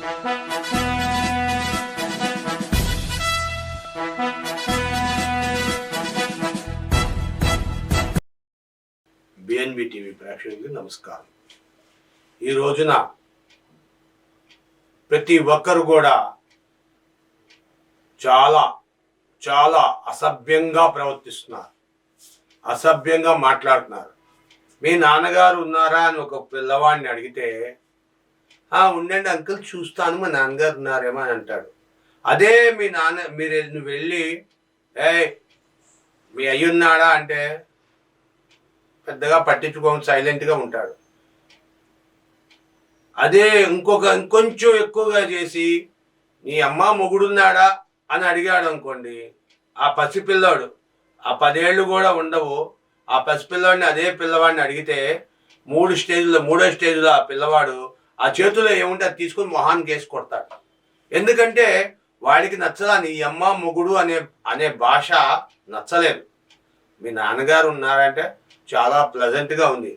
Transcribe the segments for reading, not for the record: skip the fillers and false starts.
BNB TV ప్రేక్షకులకు నమస్కారం. ఈ రోజున ప్రతి ఒక్కరు కూడా చాలా చాలా అసభ్యంగా ప్రవర్తిస్తున్నారు, అసభ్యంగా మాట్లాడుతున్నారు. మీ నాన్నగారు ఉన్నారా అని ఒక పిల్లవాడిని అడిగితే, ఉండండి అంకుల్ చూస్తాను, మా నాన్నగారు ఉన్నారేమో అని అంటాడు. అదే మీ నువ్వు వెళ్ళి మీ అయ్యున్నాడా అంటే పెద్దగా పట్టించుకోని సైలెంట్గా ఉంటాడు. అదే ఇంకొంచెం ఎక్కువగా చేసి నీ అమ్మ మొగుడున్నాడా అని అడిగాడు అనుకోండి, ఆ పసిపిల్లాడు, ఆ 10 ఏళ్ళు కూడా ఉండవు, ఆ పసిపిల్లాడిని అదే పిల్లవాడిని అడిగితే మూడో స్టేజ్లో ఆ పిల్లవాడు ఆ చేతిలో ఏముంటే అది తీసుకుని మొహానికి వేసి కొడతాడు. ఎందుకంటే వాడికి నచ్చలా, నీ అమ్మ మొగుడు అనే భాష నచ్చలేదు. మీ నాన్నగారు ఉన్నారంటే చాలా ప్లెజెంట్గా ఉంది,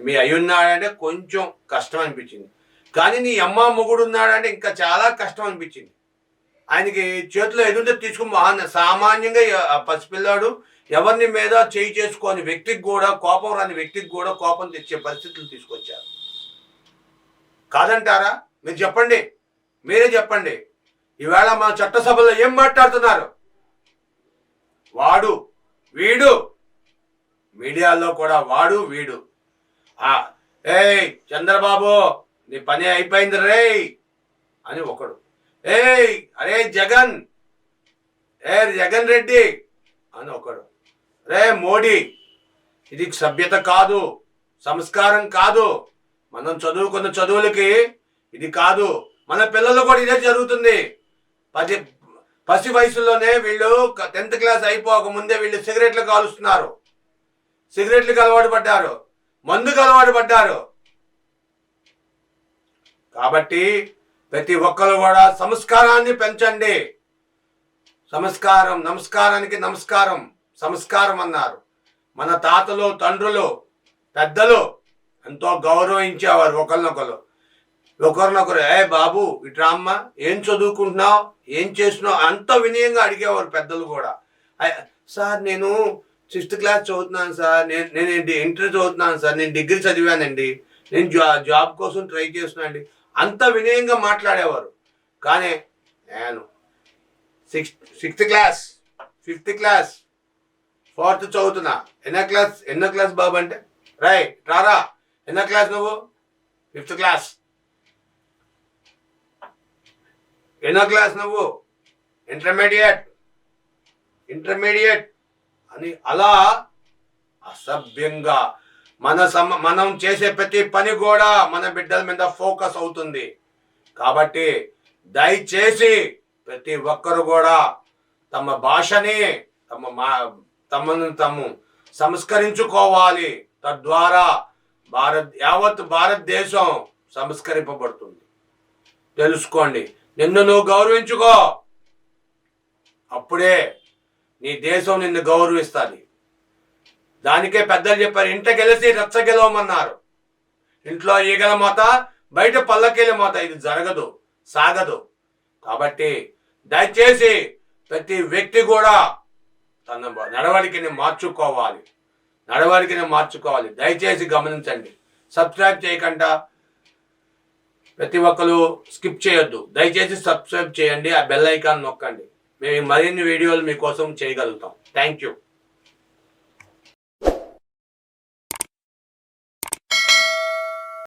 మీ అయ్యున్నాడంటే కొంచెం కష్టం అనిపించింది, కానీ నీ అమ్మ మొగుడు ఉన్నాడంటే ఇంకా చాలా కష్టం అనిపించింది. ఆయనకి చేతిలో ఎదుంటే తీసుకుని సామాన్యంగా పసిపిల్లాడు ఎవరిని మీద చేయి చేసుకోని వ్యక్తికి కూడా, కోపం రాని వ్యక్తికి కూడా కోపం తెచ్చే పరిస్థితులు తీసుకొచ్చారు. కాదంటారా? మీరు చెప్పండి, మీరే చెప్పండి. ఈవేళ మన చట్టసభలో ఏం మాట్లాడుతున్నారు? వాడు వీడు, మీడియాలో కూడా వాడు వీడు. చంద్రబాబు నీ పని అయిపోయింది రే అని ఒకడు, అరే జగన్ రెడ్డి అని ఒకడు, మోడీ ఇది సభ్యత కాదు, సంస్కారం కాదు, మనం చదువుకున్న చదువులకి ఇది కాదు. మన పిల్లలు కూడా ఇదే జరుగుతుంది. పసి వయసులోనే వీళ్ళు 10th క్లాస్ అయిపోక ముందే వీళ్ళు సిగరెట్లు కాలుస్తున్నారు, సిగరెట్లకు అలవాటు పడ్డారు, మందుకు అలవాటు పడ్డారు. కాబట్టి ప్రతి ఒక్కరు కూడా సంస్కారాన్ని పెంచండి. నమస్కారానికి నమస్కారం, సంస్కారం అన్నారు. మన తాతలు, తండ్రులు, పెద్దలు ఎంతో గౌరవించేవారు ఒకరినొకరు. బాబు ఇట్రా అమ్మ, ఏం చదువుకుంటున్నావు, ఏం చేస్తున్నావు అంత వినయంగా అడిగేవారు పెద్దలు కూడా. సార్ నేను 6th క్లాస్ చదువుతున్నాను సార్, నేను ఇంటర్ చదువుతున్నాను సార్, నేను డిగ్రీ చదివానండి, నేను జాబ్ కోసం ట్రై చేస్తున్నానండి, అంత వినయంగా మాట్లాడేవారు. కానీ నేను 6th class, 5th class, 4th చదువుతున్నా, ఎన్నో క్లాస్ బాబు అంటే రారా ఎన్నో క్లాస్ నువ్వు? 5th class. ఎన్నో క్లాస్ నువ్వు? ఇంటర్మీడియట్ అని అలా అసభ్యంగా మనం చేసే ప్రతి పని కూడా మన బిడ్డల మీద ఫోకస్ అవుతుంది. కాబట్టి దయచేసి ప్రతి ఒక్కరు కూడా తమ భాషని తమను సంస్కరించుకోవాలి. తద్వారా యావత్ భారతదేశం సంస్కరింపబడుతుంది. తెలుసుకోండి, నిన్ను నువ్వు గౌరవించుకో, అప్పుడే నీ దేశం నిన్ను గౌరవిస్తుంది. దానికే పెద్దలు చెప్పారు, ఇంట గెలిచి రచ్చ గెలవమన్నారు. ఇంట్లో ఈగల మోత, బయట పల్లకీల మోత, ఇది జరగదు, సాగదు. కాబట్టి దయచేసి ప్రతి వ్యక్తి కూడా తన నడవడికని మార్చుకోవాలి. దయచేసి గమనించండి. సబ్స్క్రైబ్ చేయకుండా ప్రతి ఒక్కరు స్కిప్ చేయొద్దు. దయచేసి సబ్స్క్రైబ్ చేయండి, ఆ బెల్ ఐకాన్ నొక్కండి. మేము మరిన్ని వీడియోలు మీకోసం చేయగలుగుతాం. Thank you.